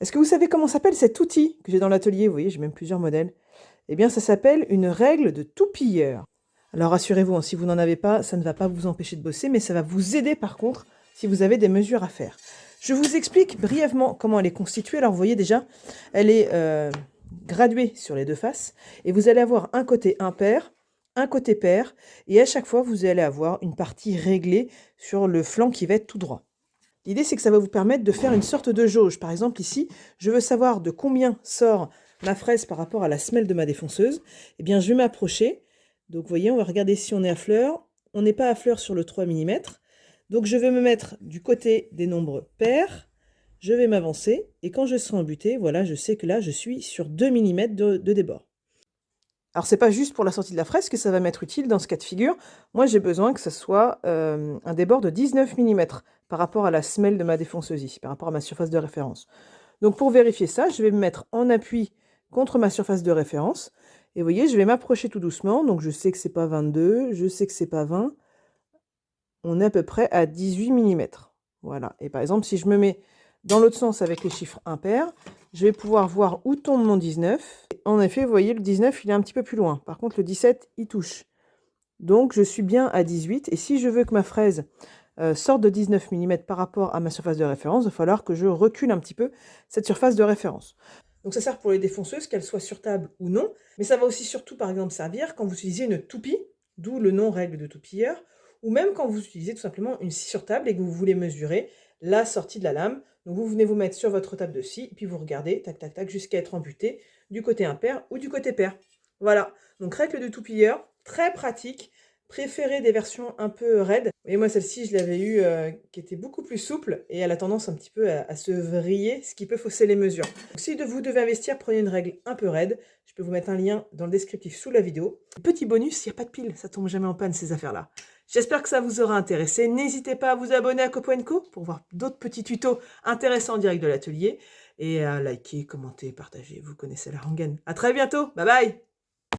Est-ce que vous savez comment s'appelle cet outil que j'ai dans l'atelier? Vous voyez, j'ai même plusieurs modèles. Eh bien, ça s'appelle une règle de toupilleur. Alors rassurez-vous, hein, si vous n'en avez pas, ça ne va pas vous empêcher de bosser, mais ça va vous aider par contre si vous avez des mesures à faire. Je vous explique brièvement comment elle est constituée. Alors vous voyez déjà, elle est graduée sur les deux faces et vous allez avoir un côté impair, un côté pair et à chaque fois vous allez avoir une partie réglée sur le flanc qui va être tout droit. L'idée, c'est que ça va vous permettre de faire une sorte de jauge. Par exemple, ici, je veux savoir de combien sort ma fraise par rapport à la semelle de ma défonceuse. Eh bien, je vais m'approcher. Donc, vous voyez, on va regarder si on est à fleur. On n'est pas à fleur sur le 3 mm. Donc, je vais me mettre du côté des nombres pairs. Je vais m'avancer. Et quand je serai en butée, voilà, je sais que là, je suis sur 2 mm de débord. Alors, c'est pas juste pour la sortie de la fraise que ça va m'être utile dans ce cas de figure. Moi, j'ai besoin que ce soit un débord de 19 mm par rapport à la semelle de ma défonceuse ici, par rapport à ma surface de référence. Donc, pour vérifier ça, je vais me mettre en appui contre ma surface de référence. Et vous voyez, je vais m'approcher tout doucement. Donc, je sais que c'est pas 22, je sais que c'est pas 20. On est à peu près à 18 mm. Voilà. Et par exemple, si je me mets dans l'autre sens avec les chiffres impairs, je vais pouvoir voir où tombe mon 19. En effet, vous voyez, le 19, il est un petit peu plus loin. Par contre, le 17, il touche. Donc, je suis bien à 18. Et si je veux que ma fraise sorte de 19 mm par rapport à ma surface de référence, il va falloir que je recule un petit peu cette surface de référence. Donc, ça sert pour les défonceuses, qu'elles soient sur table ou non. Mais ça va aussi surtout, par exemple, servir quand vous utilisez une toupie, d'où le nom règle de toupilleur, ou même quand vous utilisez tout simplement une scie sur table et que vous voulez mesurer la sortie de la lame. Donc vous venez vous mettre sur votre table de scie, et puis vous regardez, tac, tac, tac, jusqu'à être embuté du côté impair ou du côté pair. Voilà, donc règle de toupilleur, très pratique, préférée des versions un peu raides. Et moi celle-ci, je l'avais eue qui était beaucoup plus souple, et elle a tendance un petit peu à se vriller, ce qui peut fausser les mesures. Donc si vous devez investir, prenez une règle un peu raide. Je peux vous mettre un lien dans le descriptif sous la vidéo. Petit bonus, il n'y a pas de pile, ça tombe jamais en panne ces affaires-là. J'espère que ça vous aura intéressé. N'hésitez pas à vous abonner à Copo & Co pour voir d'autres petits tutos intéressants en direct de l'atelier. Et à liker, commenter, partager. Vous connaissez la rengaine. À très bientôt. Bye bye.